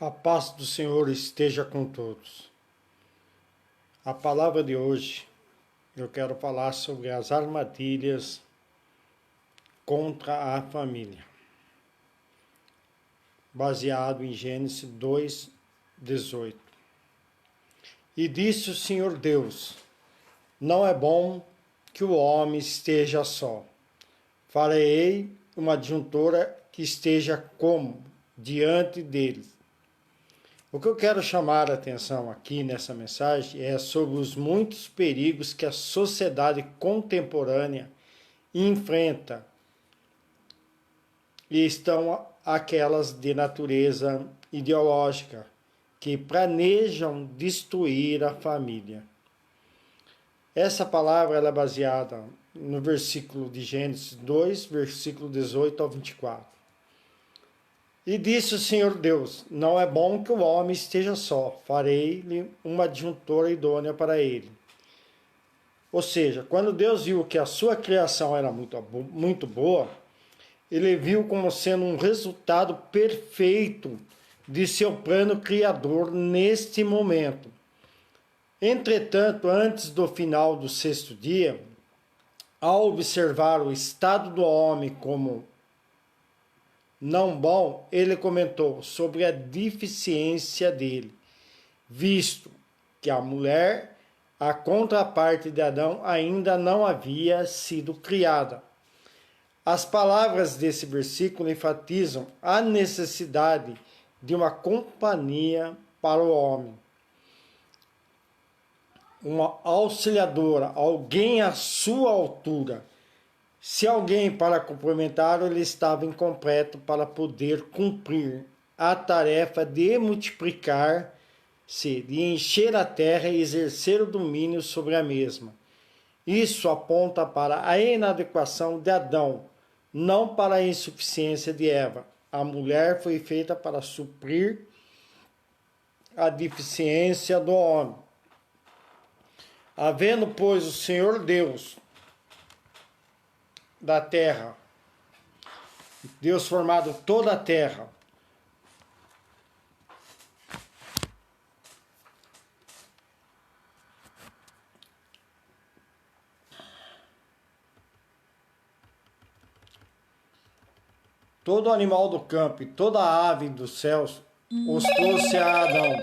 A paz do Senhor esteja com todos. A palavra de hoje, eu quero falar sobre as armadilhas contra a família, baseado em Gênesis 2:18. E disse o Senhor Deus: não é bom que o homem esteja só. Farei uma adjuntora que esteja como diante dele. O que eu quero chamar a atenção aqui nessa mensagem é sobre os muitos perigos que a sociedade contemporânea enfrenta, e estão aquelas de natureza ideológica que planejam destruir a família. Essa palavra ela é baseada no versículo de Gênesis 2, versículo 18 ao 24. E disse o Senhor Deus: não é bom que o homem esteja só, farei-lhe uma adjuntora idônea para ele. Ou seja, quando Deus viu que a sua criação era muito boa, ele viu como sendo um resultado perfeito de seu plano criador neste momento. Entretanto, antes do final do sexto dia, ao observar o estado do homem como não bom, ele comentou sobre a deficiência dele, visto que a mulher, a contraparte de Adão, ainda não havia sido criada. As palavras desse versículo enfatizam a necessidade de uma companhia para o homem, uma auxiliadora, alguém à sua altura. Se alguém para complementar, ele estava incompleto para poder cumprir a tarefa de multiplicar-se, de encher a terra e exercer o domínio sobre a mesma. Isso aponta para a inadequação de Adão, não para a insuficiência de Eva. A mulher foi feita para suprir a deficiência do homem. Havendo, pois, o Senhor Deus da terra, Deus formado toda a terra, todo animal do campo e toda ave dos céus, os trouxe a Adão,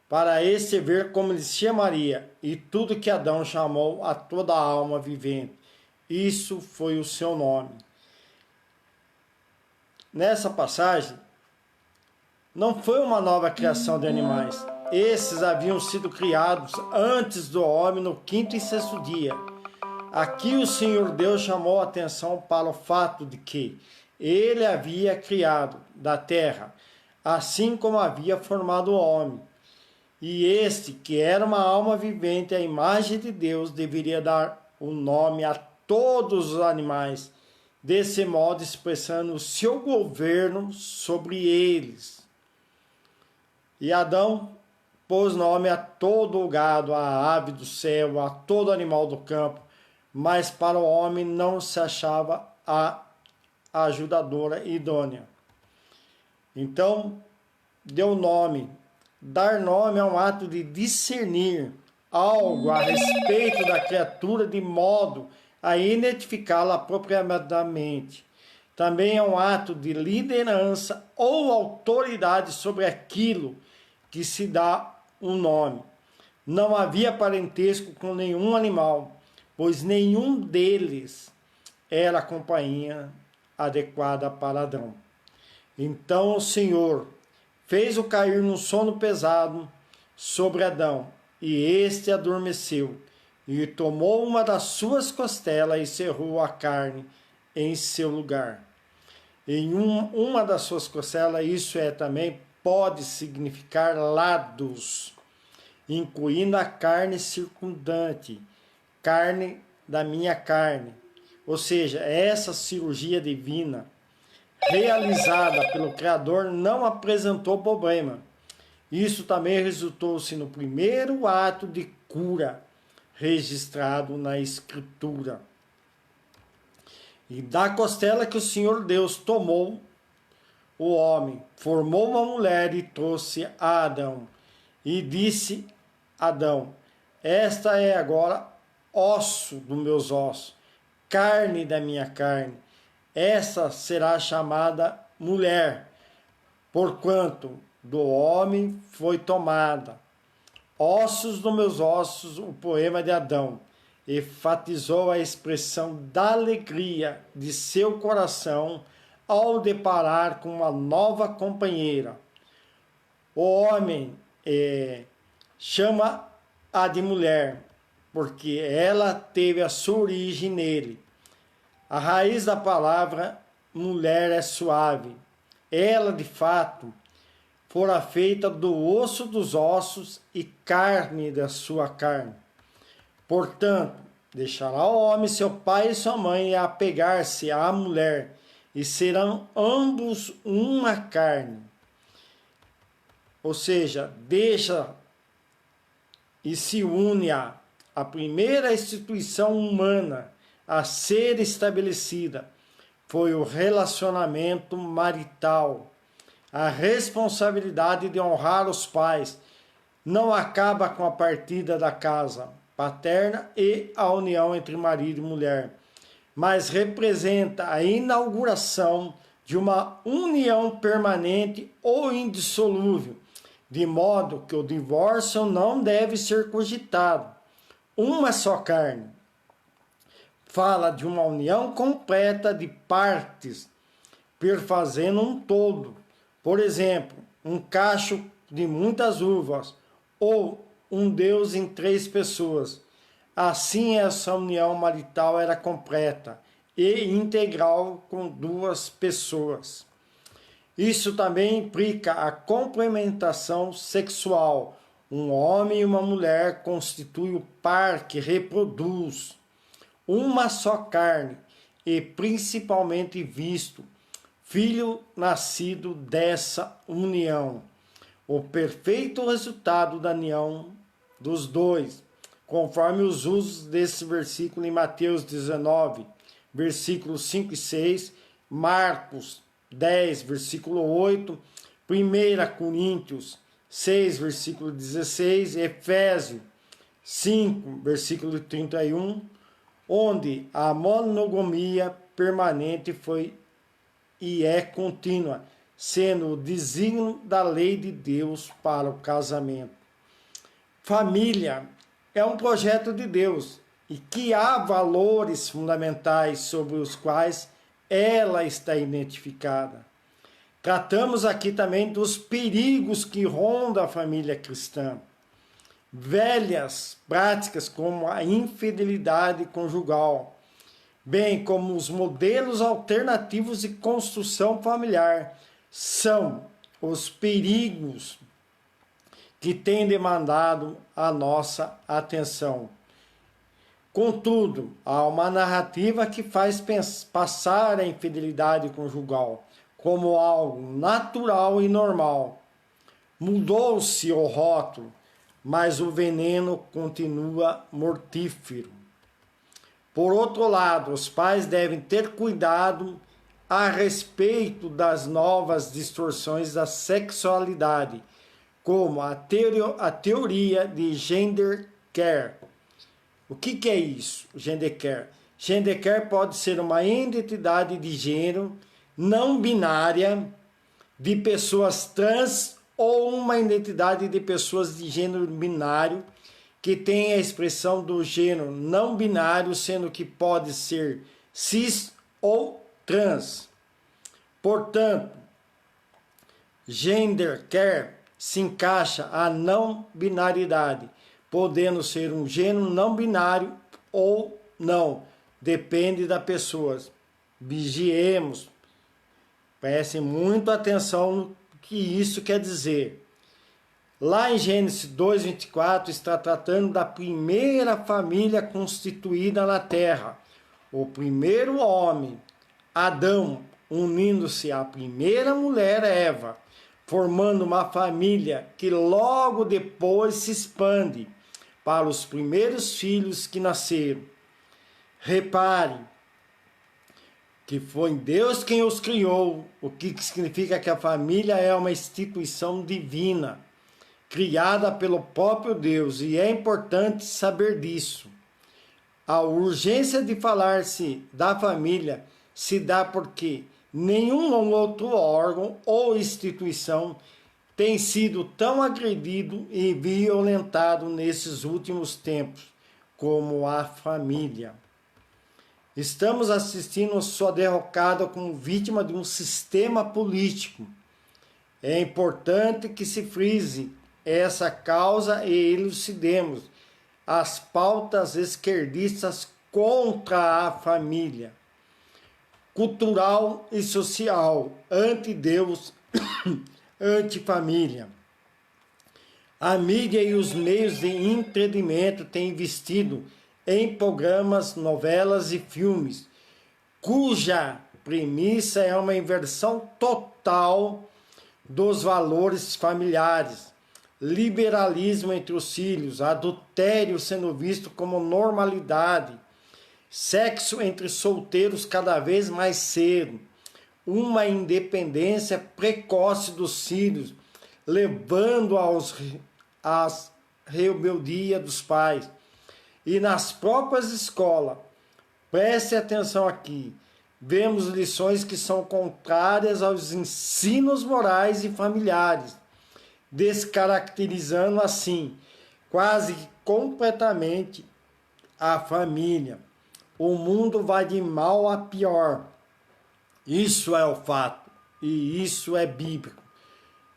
para esse ver como ele se chamaria, e tudo que Adão chamou a toda alma vivente. Isso foi o seu nome. Nessa passagem, não foi uma nova criação de animais. Esses haviam sido criados antes do homem no quinto e sexto dia. Aqui o Senhor Deus chamou a atenção para o fato de que ele havia criado da terra, assim como havia formado o homem. E este, que era uma alma vivente, a imagem de Deus, deveria dar o nome a todos os animais, desse modo expressando o seu governo sobre eles. E Adão pôs nome a todo o gado, a ave do céu, a todo animal do campo, mas para o homem não se achava a ajudadora idônea. Então, deu nome. Dar nome é um ato de discernir algo a respeito da criatura de modo a identificá-la apropriadamente. Também é um ato de liderança ou autoridade sobre aquilo que se dá um nome. Não havia parentesco com nenhum animal, pois nenhum deles era a companhia adequada para Adão. Então o Senhor fez-o cair num sono pesado sobre Adão, e este adormeceu, e tomou uma das suas costelas e cerrou a carne em seu lugar. Em uma das suas costelas, isso também pode significar lados, incluindo a carne circundante, carne da minha carne. Ou seja, essa cirurgia divina realizada pelo Criador não apresentou problema. Isso também resultou-se no primeiro ato de cura registrado na Escritura. E da costela que o Senhor Deus tomou, o homem, formou uma mulher e trouxe a Adão. E disse Adão: esta é agora osso dos meus ossos, carne da minha carne. Essa será chamada mulher, porquanto do homem foi tomada. Ossos dos meus ossos, o poema de Adão, enfatizou a expressão da alegria de seu coração ao deparar com uma nova companheira. O homem chama a de mulher, porque ela teve a sua origem nele. A raiz da palavra mulher é suave. Ela, de fato, fora feita do osso dos ossos e carne da sua carne. Portanto, deixará o homem seu pai e sua mãe e apegar-se à mulher, e serão ambos uma carne. Ou seja, deixa e se une a primeira instituição humana a ser estabelecida foi o relacionamento marital. A responsabilidade de honrar os pais não acaba com a partida da casa paterna e a união entre marido e mulher, mas representa a inauguração de uma união permanente ou indissolúvel, de modo que o divórcio não deve ser cogitado. Uma só carne. Fala de uma união completa de partes, perfazendo um todo. Por exemplo, um cacho de muitas uvas, ou um Deus em 3 pessoas. Assim, essa união marital era completa e integral com 2 pessoas. Isso também implica a complementação sexual. Um homem e uma mulher constituem o par que reproduz uma só carne e principalmente visto, filho nascido dessa união. O perfeito resultado da união dos dois, conforme os usos desse versículo em Mateus 19, versículos 5 e 6, Marcos 10, versículo 8, 1 Coríntios 6, versículo 16, Efésios 5, versículo 31, onde a monogamia permanente foi e é contínua, sendo o desígnio da lei de Deus para o casamento. Família é um projeto de Deus e que há valores fundamentais sobre os quais ela está identificada. Tratamos aqui também dos perigos que rondam a família cristã. Velhas práticas como a infidelidade conjugal, bem como os modelos alternativos de construção familiar, são os perigos que têm demandado a nossa atenção. Contudo, há uma narrativa que faz passar a infidelidade conjugal como algo natural e normal. Mudou-se o rótulo, mas o veneno continua mortífero. Por outro lado, os pais devem ter cuidado a respeito das novas distorções da sexualidade, como a teoria de gender care. O que é isso, gender care? Gender care pode ser uma identidade de gênero não binária de pessoas trans ou uma identidade de pessoas de gênero binário que tem a expressão do gênero não binário, sendo que pode ser cis ou trans. Portanto, gender care se encaixa à não binaridade, podendo ser um gênero não binário ou não, depende da pessoa. Vigiemos, preste muita atenção no que isso quer dizer. Lá em Gênesis 2:24 está tratando da primeira família constituída na terra. O primeiro homem, Adão, unindo-se à primeira mulher, Eva, formando uma família que logo depois se expande para os primeiros filhos que nasceram. Repare, que foi Deus quem os criou, o que significa que a família é uma instituição divina, criada pelo próprio Deus, e é importante saber disso. A urgência de falar-se da família se dá porque nenhum outro órgão ou instituição tem sido tão agredido e violentado nesses últimos tempos como a família. Estamos assistindo sua derrocada como vítima de um sistema político. É importante que se frise essa causa e elucidemos as pautas esquerdistas contra a família, cultural e social, anti-Deus, anti-família. A mídia e os meios de entretenimento têm investido em programas, novelas e filmes, cuja premissa é uma inversão total dos valores familiares, liberalismo entre os filhos, adultério sendo visto como normalidade, sexo entre solteiros cada vez mais cedo, uma independência precoce dos filhos, levando às rebeldia dos pais. E nas próprias escolas, preste atenção aqui, vemos lições que são contrárias aos ensinos morais e familiares, descaracterizando assim, quase completamente, a família. O mundo vai de mal a pior. Isso é o fato, e isso é bíblico.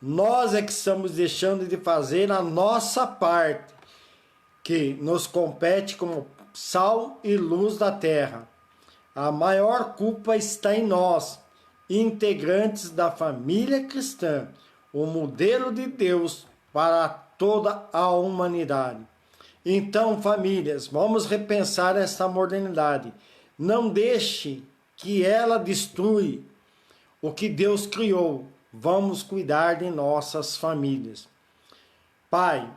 Nós é que estamos deixando de fazer a nossa parte, que nos compete como sal e luz da terra. A maior culpa está em nós, integrantes da família cristã, o modelo de Deus para toda a humanidade. Então, famílias, vamos repensar essa modernidade. Não deixe que ela destrua o que Deus criou. Vamos cuidar de nossas famílias. Pai,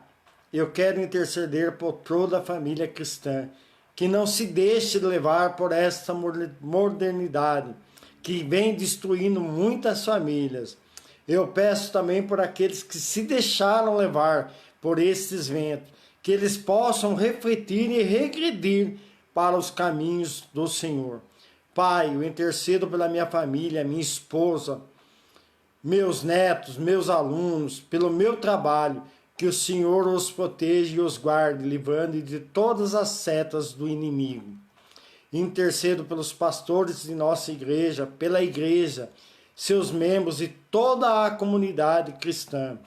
eu quero interceder por toda a família cristã, que não se deixe levar por esta modernidade, que vem destruindo muitas famílias. Eu peço também por aqueles que se deixaram levar por estes ventos, que eles possam refletir e regredir para os caminhos do Senhor. Pai, eu intercedo pela minha família, minha esposa, meus netos, meus alunos, pelo meu trabalho, que o Senhor os proteja e os guarde, livrando de todas as setas do inimigo. Intercedo pelos pastores de nossa igreja, pela igreja, seus membros e toda a comunidade cristã.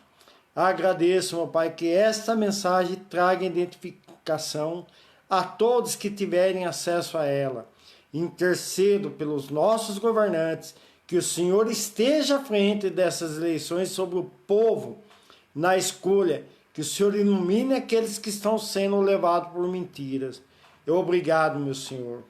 Agradeço, meu Pai, que esta mensagem traga identificação a todos que tiverem acesso a ela. Intercedo pelos nossos governantes, que o Senhor esteja à frente dessas eleições sobre o povo na escolha, que o Senhor ilumine aqueles que estão sendo levados por mentiras. Obrigado, meu Senhor.